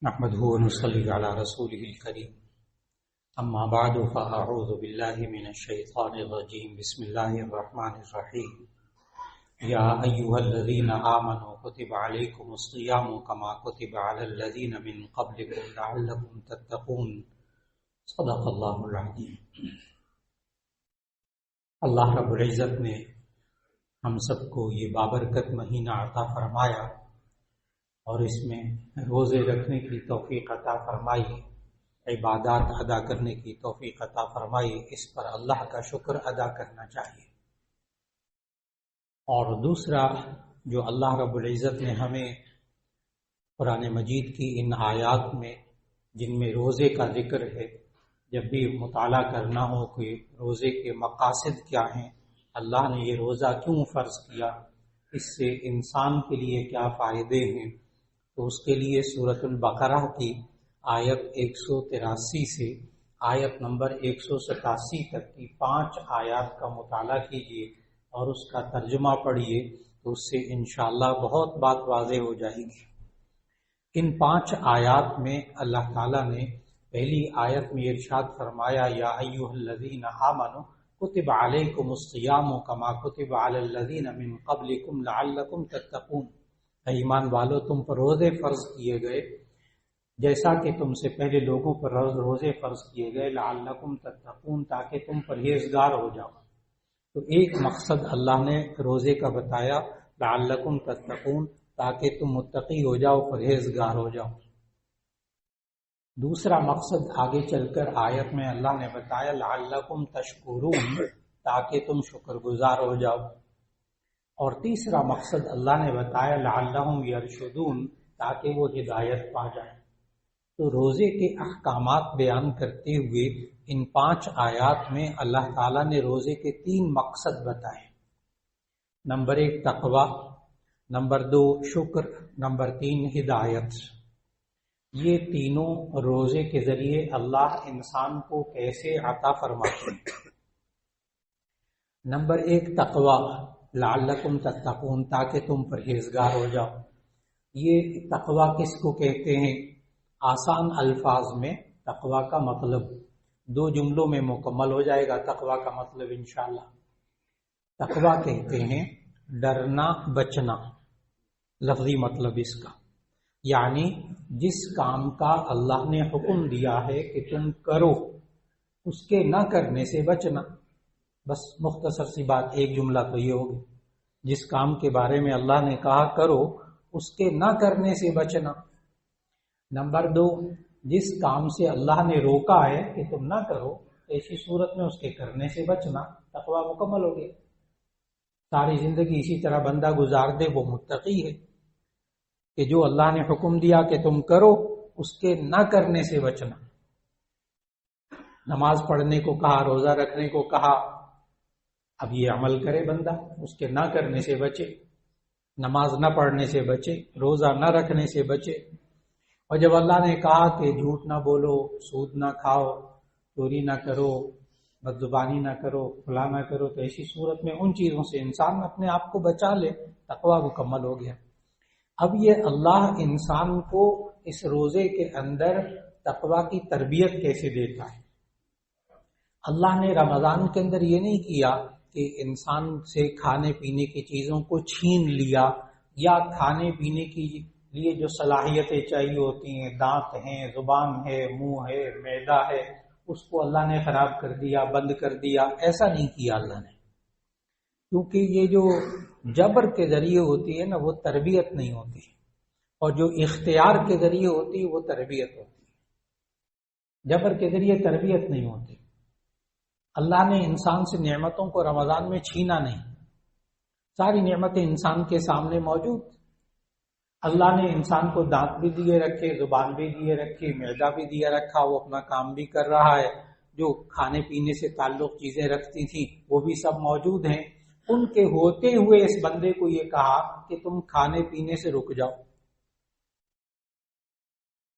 نحمده ونصلي على رسوله الكريم أما بعد فأعوذ بالله من الشيطان الرجيم بسم الله الرحمن الرحيم يا أيها الذين آمنوا كتب عليكم الصيام كما كتب على الذين من قبلكم لعلكم تتقون صدق الله العظيم۔ اللہ رب العزت نے ہم سب کو یہ بابرکت مہینہ عطا فرمایا اور اس میں روزے رکھنے کی توفیق عطا فرمائی، عبادات ادا کرنے کی توفیق عطا فرمائی۔ اس پر اللہ کا شکر ادا کرنا چاہیے۔ اور دوسرا جو اللہ رب العزت نے ہمیں قرآن مجید کی ان آیات میں جن میں روزے کا ذکر ہے، جب بھی مطالعہ کرنا ہو کہ روزے کے مقاصد کیا ہیں، اللہ نے یہ روزہ کیوں فرض کیا، اس سے انسان کے لیے کیا فائدے ہیں، تو اس کے لیے سورۃ البقرہ کی آیت 183 سے آیت نمبر 187 تک کی 5 آیات کا مطالعہ کیجیے اور اس کا ترجمہ پڑھیے، تو اس سے انشاءاللہ بہت بات واضح ہو جائے گی۔ ان 5 آیات میں اللہ تعالیٰ نے پہلی آیت میں ارشاد فرمایا، یا ایھا الذین آمنوا کتب علیکم الصیام کما کتب علی الذین من قبلکم لعلکم تتقون، ایمان والو تم پر روزے فرض کیے گئے جیسا کہ تم سے پہلے لوگوں پر روزے فرض کیے گئے، لعلکم تتقون، تاکہ تم پرہیزگار ہو جاؤ۔ تو ایک مقصد اللہ نے روزے کا بتایا، لعلکم تتقون، تاکہ تم متقی ہو جاؤ، پرہیزگار ہو جاؤ۔ دوسرا مقصد آگے چل کر آیت میں اللہ نے بتایا، لعلکم تشکرون، تاکہ تم شکر گزار ہو جاؤ۔ اور تیسرا مقصد اللہ نے بتایا، لعلہم یرشدون، تاکہ وہ ہدایت پا جائیں۔ تو روزے کے احکامات بیان کرتے ہوئے ان 5 آیات میں اللہ تعالیٰ نے روزے کے 3 مقصد بتائے۔ نمبر 1 تقوی، نمبر 2 شکر، نمبر 3 ہدایت۔ یہ تینوں روزے کے ذریعے اللہ انسان کو کیسے عطا فرماتے ہیں۔ نمبر 1 تقوی، لعلکم تتقون، تاکہ تم پرہیزگار ہو جاؤ۔ یہ تقوی کس کو کہتے ہیں؟ آسان الفاظ میں تقوی کا مطلب 2 جملوں میں مکمل ہو جائے گا۔ تقوی کا مطلب انشاءاللہ، تقوی کہتے ہیں ڈرنا بچنا، لفظی مطلب اس کا، یعنی جس کام کا اللہ نے حکم دیا ہے کہ تم کرو، اس کے نہ کرنے سے بچنا۔ بس مختصر سی بات، ایک جملہ تو یہ ہوگی، جس کام کے بارے میں اللہ نے کہا کرو، اس کے نہ کرنے سے بچنا۔ نمبر 2 جس کام سے اللہ نے روکا ہے کہ تم نہ کرو، ایسی صورت میں اس کے کرنے سے بچنا۔ تقوی مکمل ہو گیا۔ ساری زندگی اسی طرح بندہ گزار دے، وہ متقی ہے کہ جو اللہ نے حکم دیا کہ تم کرو، اس کے نہ کرنے سے بچنا۔ نماز پڑھنے کو کہا، روزہ رکھنے کو کہا، اب یہ عمل کرے بندہ، اس کے نہ کرنے سے بچے، نماز نہ پڑھنے سے بچے، روزہ نہ رکھنے سے بچے۔ اور جب اللہ نے کہا کہ جھوٹ نہ بولو، سود نہ کھاؤ، چوری نہ کرو، بدزبانی نہ کرو، فلاں نہ کرو، تو ایسی صورت میں ان چیزوں سے انسان اپنے آپ کو بچا لے، تقوی مکمل ہو گیا۔ اب یہ اللہ انسان کو اس روزے کے اندر تقوی کی تربیت کیسے دیتا ہے؟ اللہ نے رمضان کے اندر یہ نہیں کیا کہ انسان سے کھانے پینے کی چیزوں کو چھین لیا، یا کھانے پینے کے لیے جو صلاحیتیں چاہیے ہوتی ہیں، دانت ہیں، زبان ہے، منہ ہے، معدہ ہے، اس کو اللہ نے خراب کر دیا، بند کر دیا۔ ایسا نہیں کیا اللہ نے، کیونکہ یہ جو جبر کے ذریعے ہوتی ہے نا، وہ تربیت نہیں ہوتی، اور جو اختیار کے ذریعے ہوتی ہے وہ تربیت ہوتی ہے۔ جبر کے ذریعے تربیت نہیں ہوتی۔ اللہ نے انسان سے نعمتوں کو رمضان میں چھینا نہیں، ساری نعمتیں انسان کے سامنے موجود۔ اللہ نے انسان کو دانت بھی دیے رکھے، زبان بھی دیے رکھی، معدہ بھی دیا رکھا، وہ اپنا کام بھی کر رہا ہے، جو کھانے پینے سے تعلق چیزیں رکھتی تھیں وہ بھی سب موجود ہیں۔ ان کے ہوتے ہوئے اس بندے کو یہ کہا کہ تم کھانے پینے سے رک جاؤ۔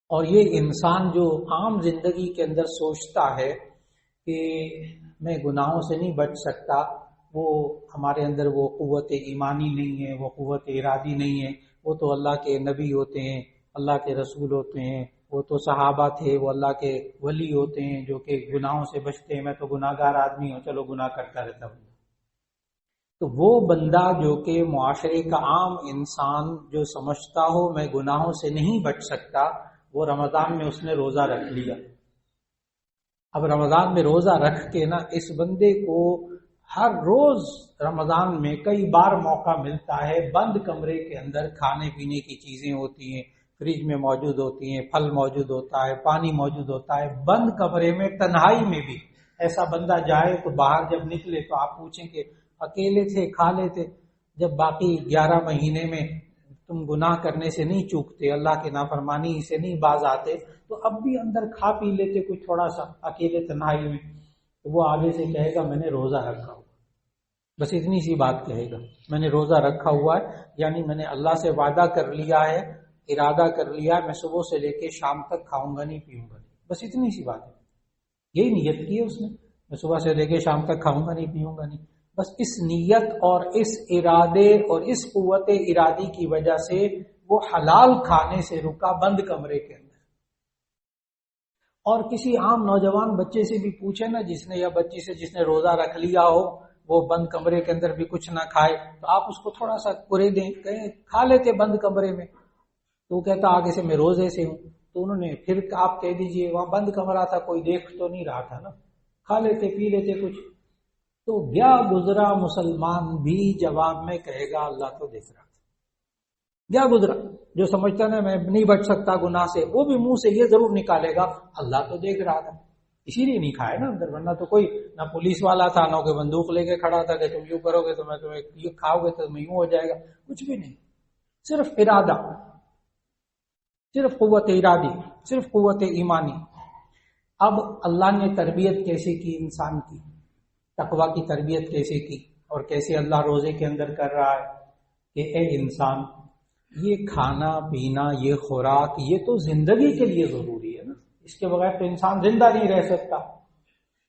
اور یہ انسان جو عام زندگی کے اندر سوچتا ہے کہ میں گناہوں سے نہیں بچ سکتا، وہ ہمارے اندر وہ قوت ایمانی نہیں ہے، وہ قوت ارادی نہیں ہے، وہ تو اللہ کے نبی ہوتے ہیں، اللہ کے رسول ہوتے ہیں، وہ تو صحابہ تھے، وہ اللہ کے ولی ہوتے ہیں جو کہ گناہوں سے بچتے ہیں، میں تو گناہ گار آدمی ہوں، چلو گناہ کرتا رہتا ہوں۔ تو وہ بندہ جو کہ معاشرے کا عام انسان جو سمجھتا ہو میں گناہوں سے نہیں بچ سکتا، وہ رمضان میں اس نے روزہ رکھ لیا۔ اب رمضان میں روزہ رکھ کے نا اس بندے کو ہر روز رمضان میں کئی بار موقع ملتا ہے، بند کمرے کے اندر کھانے پینے کی چیزیں ہوتی ہیں، فریج میں موجود ہوتی ہیں، پھل موجود ہوتا ہے، پانی موجود ہوتا ہے، بند کمرے میں تنہائی میں بھی ایسا بندہ جائے تو باہر جب نکلے تو آپ پوچھیں کہ اکیلے تھے کھا لیتے، جب باقی 11 مہینے میں تم گناہ کرنے سے نہیں چوکتے، اللہ کی نافرمانی سے نہیں باز آتے، تو اب بھی اندر کھا پی لیتے کچھ تھوڑا سا اکیلے تنہائی میں، تو وہ آگے سے کہے گا میں نے روزہ رکھا ہوا، بس اتنی سی بات کہے گا، میں نے روزہ رکھا ہوا ہے، یعنی میں نے اللہ سے وعدہ کر لیا ہے، ارادہ کر لیا ہے، میں صبح سے لے کے شام تک کھاؤں گا نہیں پیوں گا نہیں، بس اتنی سی بات ہے، یہی نیت کی ہے اس نے، میں صبح سے لے کے شام تک کھاؤں گا نہیں پیوں گا نہیں، بس اس نیت اور اس ارادے اور اس قوت ارادی کی وجہ سے وہ حلال کھانے سے رکا بند کمرے کے اندر۔ اور کسی عام نوجوان بچے سے بھی پوچھے نا جس نے یا بچی سے جس نے روزہ رکھ لیا ہو، وہ بند کمرے کے اندر بھی کچھ نہ کھائے، تو آپ اس کو تھوڑا سا کرے دیں، کہیں کھا لیتے بند کمرے میں، تو وہ کہتا آگے سے میں روزے سے ہوں، تو انہوں نے پھر آپ کہہ دیجئے وہاں بند کمرہ تھا، کوئی دیکھ تو نہیں رہا تھا نا، کھا لیتے پی لیتے کچھ، تو گیا گزرا مسلمان بھی جواب میں کہے گا اللہ تو دیکھ رہا تھا، گیا گزرا جو سمجھتا نا میں نہیں بچ سکتا گناہ سے، وہ بھی منہ سے یہ ضرور نکالے گا اللہ تو دیکھ رہا تھا، اسی لیے نہیں کھائے نا اندر، ورنہ تو کوئی نہ پولیس والا تھا نہ کوئی بندوق لے کے کھڑا تھا کہ تم یوں کرو گے تو میں تمہیں یہ کھاؤ گے تو تمہیں یوں ہو جائے گا، کچھ بھی نہیں، صرف ارادہ، صرف قوت ارادی، صرف قوت ایمانی۔ اب اللہ نے تربیت کیسے کی انسان کی، تقوی کی تربیت کیسے کی، اور کیسے اللہ روزے کے اندر کر رہا ہے کہ اے انسان یہ کھانا پینا یہ خوراک یہ تو زندگی کے لیے ضروری ہے نا، اس کے بغیر تو انسان زندہ نہیں رہ سکتا،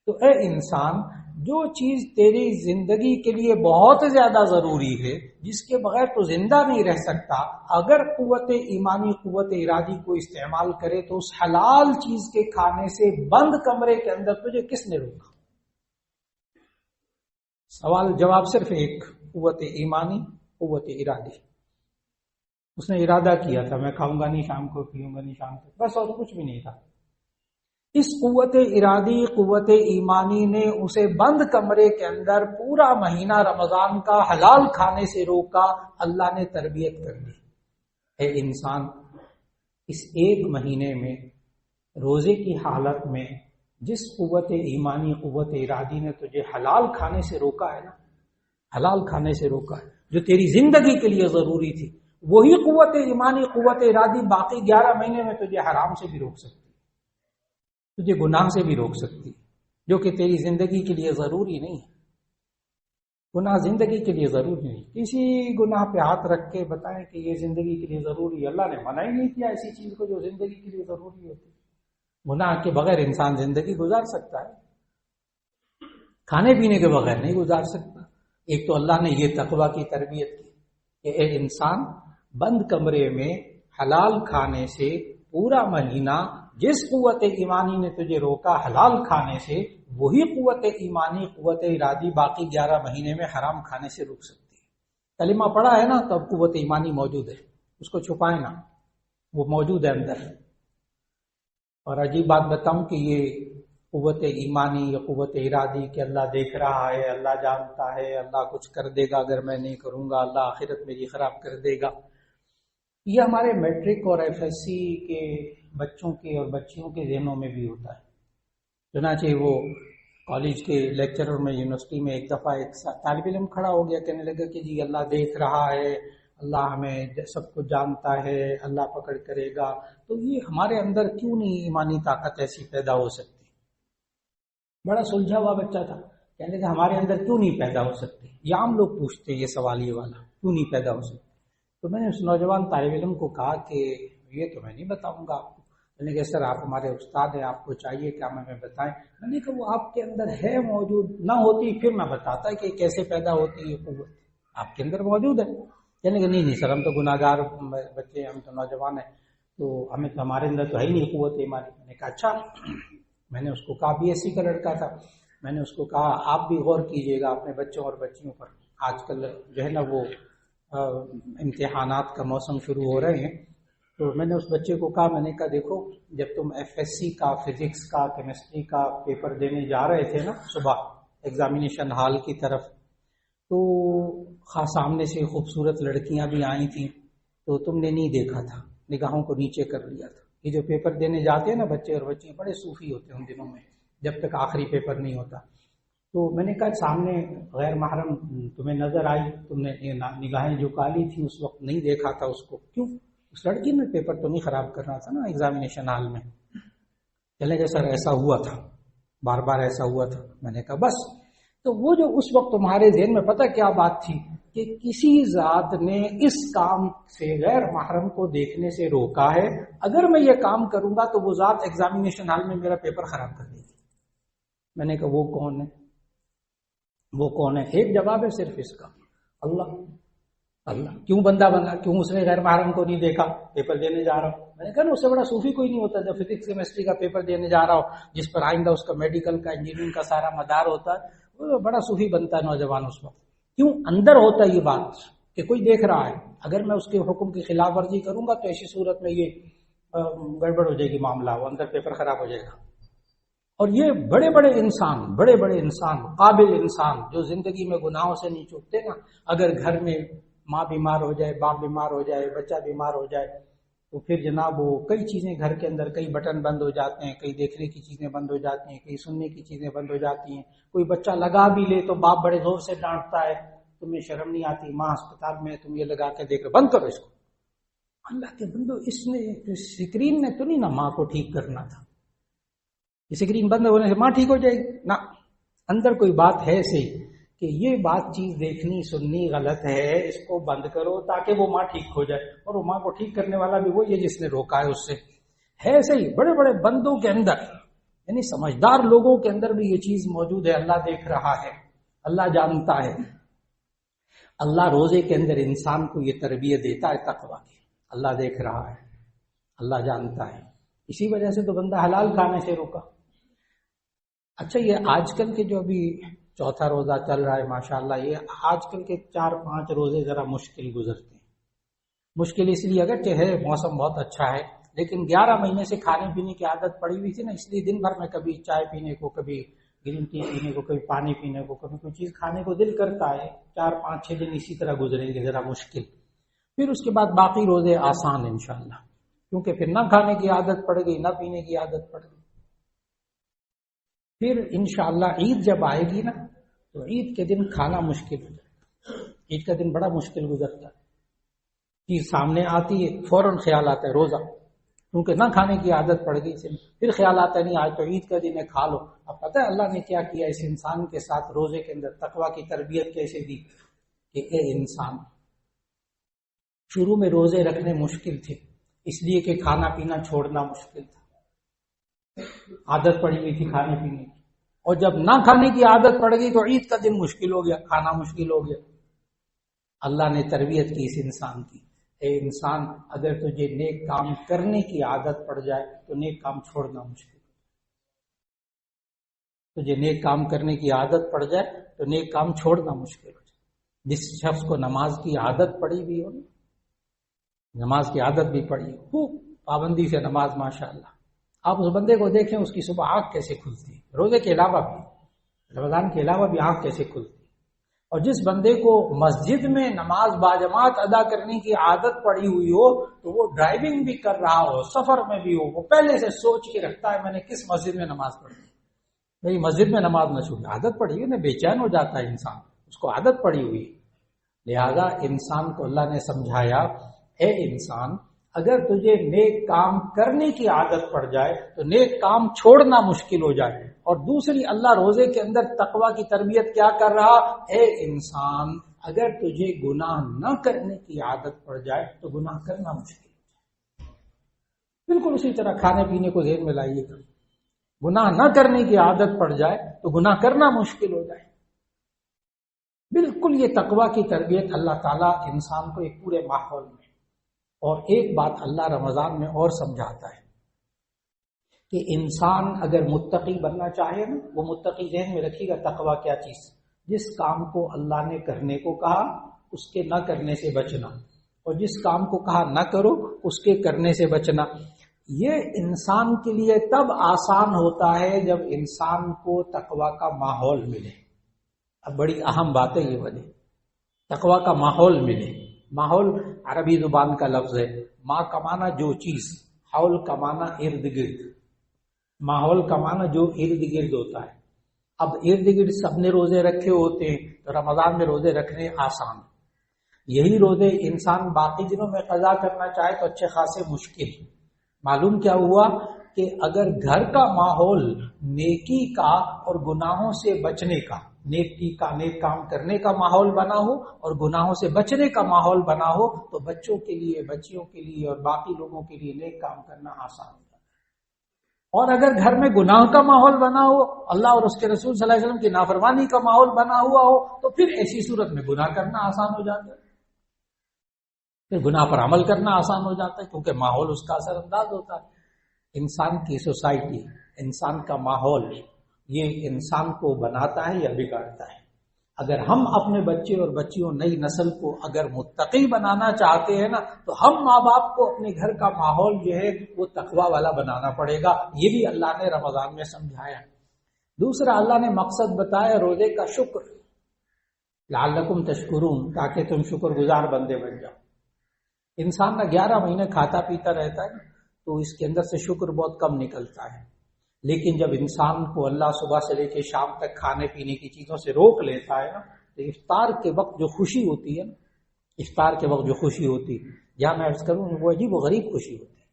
تو اے انسان جو چیز تیری زندگی کے لیے بہت زیادہ ضروری ہے، جس کے بغیر تو زندہ نہیں رہ سکتا، اگر قوت ایمانی قوت ارادی کو استعمال کرے تو اس حلال چیز کے کھانے سے بند کمرے کے اندر تجھے کس نے روکا؟ سوال جواب صرف ایک، قوت ایمانی قوت ارادی، اس نے ارادہ کیا تھا میں کھاؤں گا نہیں شام کو پیوں گا نہیں شام تک، بس اور کچھ بھی نہیں تھا، اس قوت ارادی قوت ایمانی نے اسے بند کمرے کے اندر پورا مہینہ رمضان کا حلال کھانے سے روکا، اللہ نے تربیت کر دی، اے انسان اس ایک مہینے میں روزے کی حالت میں جس قوت ایمانی قوت ارادی نے تجھے حلال کھانے سے روکا ہے نا، حلال کھانے سے روکا ہے جو تیری زندگی کے لیے ضروری تھی، وہی قوت ایمانی قوت ارادی باقی 11 مہینے میں تجھے حرام سے بھی روک سکتی، تجھے گناہ سے بھی روک سکتی، جو کہ تیری زندگی کے لیے ضروری نہیں ہے، گناہ زندگی کے لیے ضروری نہیں، کسی گناہ پہ ہاتھ رکھ کے بتائیں کہ یہ زندگی کے لیے ضروری ہے، اللہ نے منع ہی نہیں کیا ایسی چیز کو جو زندگی کے لیے ضروری ہوتی، گناہ کے بغیر انسان زندگی گزار سکتا ہے، کھانے پینے کے بغیر نہیں گزار سکتا۔ ایک تو اللہ نے یہ تقوی کی تربیت کی کہ اے انسان بند کمرے میں حلال کھانے سے پورا مہینہ جس قوت ایمانی نے تجھے روکا حلال کھانے سے، وہی قوت ایمانی قوت ارادی باقی 11 مہینے میں حرام کھانے سے روک سکتی ہے۔ کلمہ پڑھا ہے نا تب قوت ایمانی موجود ہے، اس کو چھپائے نا، وہ موجود ہے اندر۔ اور عجیب بات بتاؤں کہ یہ قوت ایمانی یا قوت ارادی کہ اللہ دیکھ رہا ہے، اللہ جانتا ہے، اللہ کچھ کر دے گا اگر میں نہیں کروں گا، اللہ آخرت میری خراب کر دے گا، یہ ہمارے میٹرک اور ایف ایس سی کے بچوں کے اور بچیوں کے ذہنوں میں بھی ہوتا ہے۔ چنانچہ وہ کالج کے لیکچرر میں یونیورسٹی میں ایک دفعہ ایک طالب علم کھڑا ہو گیا، کہنے لگا کہ جی اللہ دیکھ رہا ہے، اللہ ہمیں سب کچھ جانتا ہے، اللہ پکڑ کرے گا، تو یہ ہمارے اندر کیوں نہیں ایمانی طاقت ایسی پیدا ہو سکتی؟ بڑا سلجھا ہوا بچہ تھا، کہنے لگا ہمارے اندر کیوں نہیں پیدا ہو سکتی؟ یہ عام لوگ پوچھتے یہ سوال یہ والا، کیوں نہیں پیدا ہو سکتی؟ تو میں نے اس نوجوان طالب علم کو کہا کہ یہ تو میں نہیں بتاؤں گا آپ کو۔ میں نے کہا سر آپ ہمارے استاد ہیں، آپ کو چاہیے کہ ہمیں بتائیں۔ میں نے کہا وہ آپ کے اندر ہے موجود، نہ ہوتی پھر میں بتاتا کہ کیسے پیدا ہوتی ہے قوت، آپ کے اندر موجود ہے۔ کہنے کہ نہیں سر ہم تو گناہ گار بچے، ہم تو نوجوان ہیں۔ تو ہمیں تو ہمارے اندر تو ہے ہی نہیں قوت ایمانی. میں نے کہا اچھا. میں نے اس کو کہا BSc کا لڑکا تھا. میں نے اس کو کہا آپ بھی غور کیجئے گا اپنے بچوں اور بچیوں پر. آج کل جو ہے نا وہ امتحانات کا موسم شروع ہو رہے ہیں. تو میں نے اس بچے کو کہا، میں نے کہا دیکھو جب تم FSC کا فزکس کا کیمسٹری کا پیپر دینے جا رہے تھے نا صبح ایگزامینیشن ہال کی طرف، تو سامنے سے خوبصورت لڑکیاں بھی آئی تھیں، تو تم نے نہیں دیکھا تھا، نگاہوں کو نیچے کر لیا تھا. یہ جو پیپر دینے جاتے ہیں نا بچے اور بچیاں بڑے صوفی ہوتے ہیں ان دنوں میں، جب تک آخری پیپر نہیں ہوتا. تو میں نے کہا سامنے غیر محرم تمہیں نظر آئی، تم نے نگاہیں جو کالی تھی اس وقت نہیں دیکھا تھا اس کو، کیوں؟ اس لڑکی نے پیپر تو نہیں خراب کرنا تھا نا ایگزامینیشن ہال میں. چلے گئے سر ایسا ہوا تھا، بار بار ایسا ہوا تھا. میں نے کہا بس. تو وہ جو اس وقت تمہارے ذہن میں پتہ کیا بات تھی کہ کسی ذات نے اس کام سے غیر محرم کو دیکھنے سے روکا ہے، اگر میں یہ کام کروں گا تو وہ ذات ایگزامینیشن ہال میں میرا پیپر خراب کر دے گی. میں نے کہا وہ کون ہے؟ وہ کون ہے؟ ایک جواب ہے صرف اس کا، اللہ. اللہ کیوں بندہ بنا؟ کیوں اس نے غیر محرم کو نہیں دیکھا؟ پیپر دینے جا رہا ہوں. میں نے کہا نا اس سے بڑا صوفی کوئی نہیں ہوتا. جب فزکس کیمسٹری کا پیپر دینے جا رہا ہو جس پر آئندہ اس کا میڈیکل کا انجینئرنگ کا سارا مدار ہوتا ہے، وہ بڑا صوفی بنتا ہے نوجوان اس وقت. کیوں؟ اندر ہوتا ہے یہ بات کہ کوئی دیکھ رہا ہے. اگر میں اس کے حکم کی خلاف ورزی کروں گا تو ایسی صورت میں یہ گڑبڑ ہو جائے گی، معاملہ وہ اندر پیپر خراب ہو جائے گا. اور یہ بڑے بڑے انسان قابل انسان جو زندگی میں گناہوں سے نہیں چوکتے نا، اگر گھر میں ماں بیمار ہو جائے، باپ بیمار ہو جائے، بچہ بیمار ہو جائے، تو پھر جناب وہ کئی چیزیں گھر کے اندر، کئی بٹن بند ہو جاتے ہیں، کئی دیکھنے کی چیزیں بند ہو جاتی ہیں، کئی سننے کی چیزیں بند ہو جاتی ہیں. کوئی بچہ لگا بھی لے تو باپ بڑے زور سے ڈانٹتا ہے، تمہیں شرم نہیں آتی؟ ماں اسپتال میں تم یہ لگا کے دیکھ رہے، بند کرو اس کو. اللہ کے بندو، اس نے اسکرین نے تو نہیں نا ماں کو ٹھیک کرنا تھا. اسکرین بند ہونے سے ماں ٹھیک ہو جائے گی؟ نہ، اندر کوئی بات ہے صحیح کہ یہ بات چیز دیکھنی سننی غلط ہے، اس کو بند کرو تاکہ وہ ماں ٹھیک ہو جائے. اور وہ ماں کو ٹھیک کرنے والا بھی وہی ہے جس نے روکا ہے اس سے. ہے صحیح بڑے بڑے بندوں کے اندر، یعنی سمجھدار لوگوں کے اندر بھی یہ چیز موجود ہے. اللہ دیکھ رہا ہے، اللہ جانتا ہے. اللہ روزے کے اندر انسان کو یہ تربیت دیتا ہے تقویٰ کی. اللہ دیکھ رہا ہے، اللہ جانتا ہے. اسی وجہ سے تو بندہ حلال کھانے سے روکا. اچھا یہ آج کل کے جو ابھی چوتھا روزہ چل رہا ہے ماشاءاللہ، یہ آج کل کے 4-5 روزے ذرا مشکل گزرتے ہیں. مشکل اس لیے اگرچہ ہے موسم بہت اچھا ہے، لیکن 11 مہینے سے کھانے پینے کی عادت پڑی ہوئی تھی نا، اس لیے دن بھر میں کبھی چائے پینے کو، کبھی گرین ٹی پینے کو، کبھی پانی پینے کو، کبھی کوئی چیز کھانے کو دل کرتا ہے. 4-5-6 دن اسی طرح گزریں گے ذرا مشکل. پھر اس کے بعد باقی روزے آسان انشاءاللہ، کیونکہ پھر نہ کھانے کی عادت پڑ گئی، نہ پینے کی عادت پڑ گئی. پھر انشاءاللہ عید جب آئے گی نا تو عید کے دن کھانا مشکل ہو جائے گا. عید کا دن بڑا مشکل گزرتا ہے. چیز سامنے آتی ہے فوراً خیال آتا ہے روزہ، کیونکہ نہ کھانے کی عادت پڑ گئی سے. پھر خیال آتا ہے نہیں آج تو عید کا دن ہے، کھا لو. اب پتہ ہے اللہ نے کیا کیا اس انسان کے ساتھ روزے کے اندر، تقویٰ کی تربیت کیسے دی کہ اے انسان، شروع میں روزے رکھنے مشکل تھے اس لیے کہ کھانا پینا چھوڑنا مشکل تھا، عادت پڑی ہوئی تھی کھانے پینے کی. اور جب نہ کھانے کی عادت پڑ گئی تو عید کا دن مشکل ہو گیا، کھانا مشکل ہو گیا. اللہ نے تربیت کی اس انسان کی، اے انسان اگر تجھے نیک کام کرنے کی عادت پڑ جائے تو نیک کام چھوڑنا مشکل. تجھے نیک کام کرنے کی عادت پڑ جائے تو نیک کام چھوڑنا مشکل ہو جائے. جس شخص کو نماز کی عادت پڑی بھی ہو، نماز کی عادت بھی پڑی ہو، خوب پابندی سے نماز ماشاءاللہ، آپ اس بندے کو دیکھیں اس کی صبح آنکھ کیسے کھلتی ہے، روزے کے علاوہ بھی، رمضان کے علاوہ بھی آنکھ کیسے کھلتی ہے. اور جس بندے کو مسجد میں نماز باجماعت ادا کرنے کی عادت پڑی ہوئی ہو تو وہ ڈرائیونگ بھی کر رہا ہو، سفر میں بھی ہو، وہ پہلے سے سوچ کے رکھتا ہے میں نے کس مسجد میں نماز پڑھی، میری مسجد میں نماز نہ چھوٹے. عادت پڑی ہوئی نا، بے چین ہو جاتا ہے انسان، اس کو عادت پڑی ہوئی. لہذا انسان کو اللہ نے سمجھایا، اے انسان اگر تجھے نیک کام کرنے کی عادت پڑ جائے تو نیک کام چھوڑنا مشکل ہو جائے. اور دوسری اللہ روزے کے اندر تقویٰ کی تربیت کیا کر رہا، اے انسان اگر تجھے گناہ نہ کرنے کی عادت پڑ جائے تو گناہ کرنا مشکل ہو جائے. بالکل اسی طرح کھانے پینے کو ذہن میں لائیے گا، گناہ نہ کرنے کی عادت پڑ جائے تو گناہ کرنا مشکل ہو جائے. بالکل یہ تقویٰ کی تربیت اللہ تعالیٰ انسان کو ایک پورے ماحول میں اور ایک بات اللہ رمضان میں اور سمجھاتا ہے کہ انسان اگر متقی بننا چاہے نا، وہ متقی ذہن میں رکھیے گا تقویٰ کیا چیز، جس کام کو اللہ نے کرنے کو کہا اس کے نہ کرنے سے بچنا، اور جس کام کو کہا نہ کرو اس کے کرنے سے بچنا۔ یہ انسان کے لیے تب آسان ہوتا ہے جب انسان کو تقویٰ کا ماحول ملے۔ اب بڑی اہم بات ہے یہ والی، تقویٰ کا ماحول ملے۔ ماحول عربی زبان کا لفظ ہے، ما کا معنی جو چیز، حول کا معنی ارد گرد، ماحول کا معنی جو ارد گرد ہوتا ہے۔ اب ارد گرد سب نے روزے رکھے ہوتے ہیں تو رمضان میں روزے رکھنے آسان، یہی روزے انسان باقی دنوں میں قضا کرنا چاہے تو اچھے خاصے مشکل۔ معلوم کیا ہوا کہ اگر گھر کا ماحول نیکی کا اور گناہوں سے بچنے کا، نیکی کا نیک کام کرنے کا ماحول بنا ہو اور گناہوں سے بچنے کا ماحول بنا ہو تو بچوں کے لیے، بچیوں کے لیے اور باقی لوگوں کے لیے نیک کام کرنا آسان ہوتا ہے۔ اور اگر گھر میں گناہ کا ماحول بنا ہو، اللہ اور اس کے رسول صلی اللہ علیہ وسلم کی نافرمانی کا ماحول بنا ہوا ہو، تو پھر ایسی صورت میں گناہ کرنا آسان ہو جاتا ہے، پھر گناہ پر عمل کرنا آسان ہو جاتا ہے، کیونکہ ماحول اس کا اثر انداز ہوتا ہے۔ انسان کی سوسائٹی، انسان کا ماحول، یہ انسان کو بناتا ہے یا بگاڑتا ہے۔ اگر ہم اپنے بچے اور بچیوں، نئی نسل کو اگر متقی بنانا چاہتے ہیں نا، تو ہم ماں باپ کو اپنے گھر کا ماحول جو ہے وہ تقویٰ والا بنانا پڑے گا۔ یہ بھی اللہ نے رمضان میں سمجھایا۔ دوسرا اللہ نے مقصد بتایا روزے کا شکر، لعلکم تشکرون، تاکہ تم شکر گزار بندے بن جاؤ۔ انسان نہ 11 مہینے کھاتا پیتا رہتا ہے تو اس کے اندر سے شکر بہت کم نکلتا ہے، لیکن جب انسان کو اللہ صبح سے لے کے شام تک کھانے پینے کی چیزوں سے روک لیتا ہے نا، تو افطار کے وقت جو خوشی ہوتی ہے نا، افطار کے وقت جو خوشی ہوتی ہے، یا میں عرض کروں وہ عجیب و غریب خوشی ہوتی ہے۔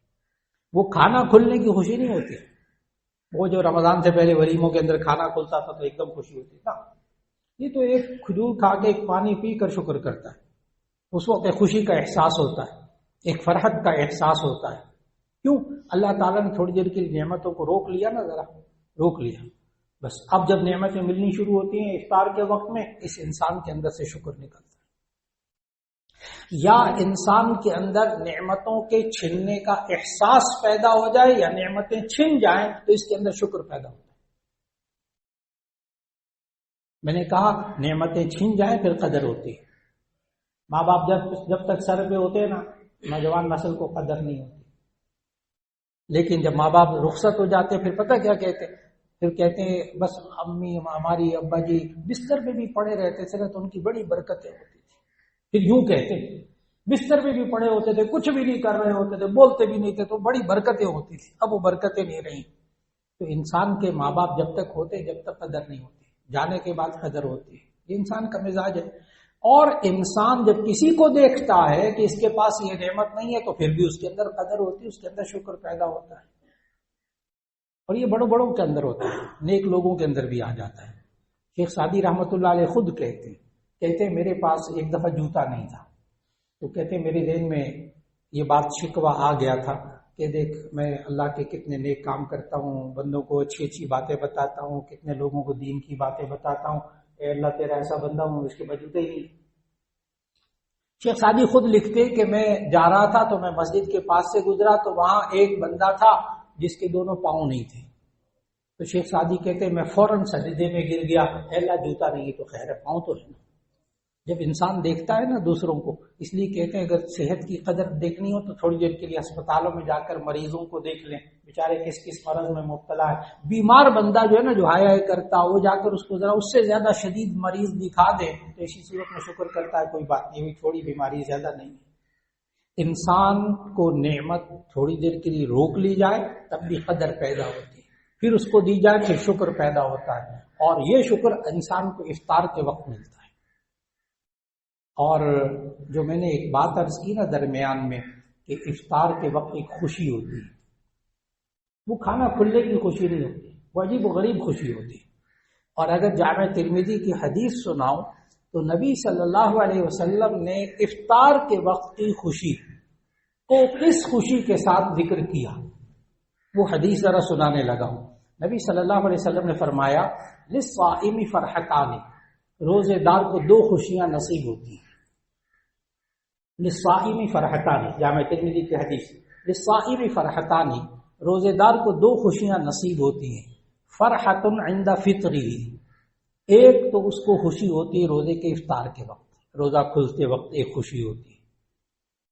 وہ کھانا کھلنے کی خوشی نہیں ہوتی، وہ جو رمضان سے پہلے ولیموں کے اندر کھانا کھلتا تھا تو ایک دم خوشی ہوتی تھا، یہ تو ایک کھجور کھا کے ایک پانی پی کر شکر کرتا ہے، اس وقت ایک خوشی کا احساس ہوتا ہے، ایک فرحت کا احساس ہوتا ہے۔ کیوں؟ اللہ تعالیٰ نے تھوڑی دیر کی نعمتوں کو روک لیا نا، ذرا روک لیا، بس اب جب نعمتیں ملنی شروع ہوتی ہیں افطار کے وقت میں، اس انسان کے اندر سے شکر نکلتا ہے۔ یا انسان کے اندر نعمتوں کے چھننے کا احساس پیدا ہو جائے، یا نعمتیں چھن جائیں تو اس کے اندر شکر پیدا ہوتا ہے۔ میں نے کہا نعمتیں چھن جائیں پھر قدر ہوتی ہے۔ ماں باپ جب تک سر پہ ہوتے ہیں نا، نوجوان نسل کو قدر نہیں ہوتی، لیکن جب ماں باپ رخصت ہو جاتے ہیں پھر پتہ کیا کہتے ہیں؟ پھر کہتے ہیں بس امی ہماری ابا جی بستر پہ بھی پڑے رہتے تھے نا تو ان کی بڑی برکتیں ہوتی تھی۔ پھر یوں کہتے ہیں بستر پہ بھی پڑے ہوتے تھے، کچھ بھی نہیں کر رہے ہوتے تھے، بولتے بھی نہیں تھے تو بڑی برکتیں ہوتی تھی، اب وہ برکتیں نہیں رہیں۔ تو انسان کے ماں باپ جب تک ہوتے جب تک قدر نہیں ہوتی، جانے کے بعد قدر ہوتی ہے، یہ انسان کا مزاج ہے۔ اور انسان جب کسی کو دیکھتا ہے کہ اس کے پاس یہ نعمت نہیں ہے تو پھر بھی اس کے اندر قدر ہوتی ہے، اس کے اندر شکر پیدا ہوتا ہے، اور یہ بڑوں بڑوں کے اندر ہوتا ہے، نیک لوگوں کے اندر بھی آ جاتا ہے۔ شیخ سعدی رحمۃ اللہ علیہ خود کہتے ہیں میرے پاس ایک دفعہ جوتا نہیں تھا، تو کہتے ہیں میرے ذہن میں یہ بات شکوہ آ گیا تھا کہ دیکھ میں اللہ کے کتنے نیک کام کرتا ہوں، بندوں کو اچھی اچھی باتیں بتاتا ہوں، کتنے لوگوں کو دین کی باتیں بتاتا ہوں، اے اللہ تیرا ایسا بندہ ہوں، اس کے بجوتے ہی نہیں۔ شیخ سعدی خود لکھتے کہ میں جا رہا تھا تو میں مسجد کے پاس سے گزرا تو وہاں ایک بندہ تھا جس کے دونوں پاؤں نہیں تھے، تو شیخ سعدی کہتے میں فوراً سجدے میں گر گیا، اے اللہ جوتا نہیں تو خیر ہے، پاؤں تو ہے نا۔ جب انسان دیکھتا ہے نا دوسروں کو، اس لیے کہتے ہیں اگر صحت کی قدر دیکھنی ہو تو تھوڑی دیر کے لیے اسپتالوں میں جا کر مریضوں کو دیکھ لیں، بیچارے کس کس مرض میں مبتلا ہے۔ بیمار بندہ جو ہے نا، جو ہائے ہائے کرتا، وہ جا کر اس کو ذرا اس سے زیادہ شدید مریض دکھا دے تو اسی صورت میں شکر کرتا ہے، کوئی بات نہیں ہوئی، تھوڑی بیماری زیادہ نہیں ہے۔ انسان کو نعمت تھوڑی دیر کے لیے روک لی جائے تب بھی قدر پیدا ہوتی ہے، پھر اس کو دی جائے پھر شکر پیدا ہوتا ہے، اور یہ شکر انسان کو افطار کے وقت ملتا ہے۔ اور جو میں نے ایک بات عرض کی نا درمیان میں کہ افطار کے وقت ایک خوشی ہوتی ہے، وہ کھانا کھلنے کی خوشی نہیں ہوتی، وہ عجیب و غریب خوشی ہوتی ہے۔ اور اگر جامع ترمذی کی حدیث سناؤں تو نبی صلی اللہ علیہ وسلم نے افطار کے وقت کی خوشی کو کس خوشی کے ساتھ ذکر کیا، وہ حدیث ذرا سنانے لگا ہوں۔ نبی صلی اللہ علیہ وسلم نے فرمایا للصائم فرحتان، روزے دار کو دو خوشیاں نصیب ہوتی ہیں۔ للصائم فرحتان، جامع ترمذی کی حدیث، للصائم فرحتان، روزے دار کو دو خوشیاں نصیب ہوتی ہیں، فرحت عند فطری، ایک تو اس کو خوشی ہوتی ہے روزے کے افطار کے وقت، روزہ کھلتے وقت ایک خوشی ہوتی ہے،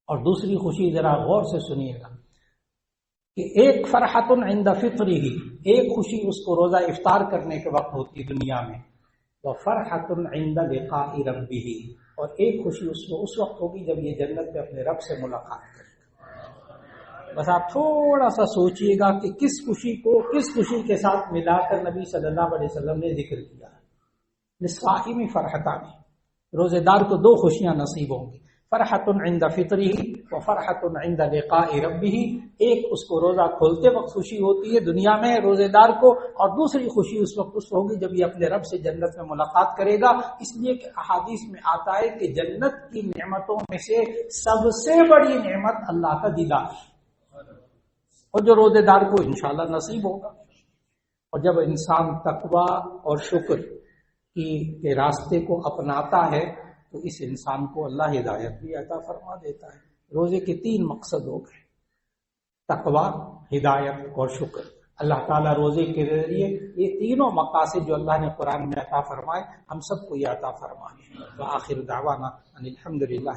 اور دوسری خوشی ذرا غور سے سنیے گا کہ ایک فرحت عند فطری، ایک خوشی اس کو روزہ افطار کرنے کے وقت ہوتی ہے دنیا میں، وفرحت عند لقاء ربہ، اور ایک خوشی اس کو اس وقت ہوگی جب یہ جنت میں اپنے رب سے ملاقات کرے گا۔ بس آپ تھوڑا سا سوچئے گا کہ کس خوشی کے ساتھ ملا کر نبی صلی اللہ علیہ وسلم نے ذکر کیا ہے۔ للصائم فرحتان، روزے دار کو دو خوشیاں نصیب ہوں گی، فرحت عند فطرہ و فرحت عند لقاء ربہ، ایک اس کو روزہ کھولتے وقت خوشی ہوتی ہے دنیا میں روزے دار کو، اور دوسری خوشی اس وقت اس ہوگی جب یہ اپنے رب سے جنت میں ملاقات کرے گا، اس لیے کہ احادیث میں آتا ہے کہ جنت کی نعمتوں میں سے سب سے بڑی نعمت اللہ کا دیدار ہے، اور جو روزے دار کو انشاءاللہ نصیب ہوگا۔ اور جب انسان تقوی اور شکر کے راستے کو اپناتا ہے تو اس انسان کو اللہ ہدایت بھی عطا فرما دیتا ہے۔ روزے کے تین مقصد ہو گئے، تقوی، ہدایت اور شکر۔ اللہ تعالیٰ روزے کے ذریعے یہ تینوں مقاصد جو اللہ نے قرآن میں عطا فرمائے ہم سب کو یہ عطا فرمائے۔ وآخر دعوانا ان الحمدللہ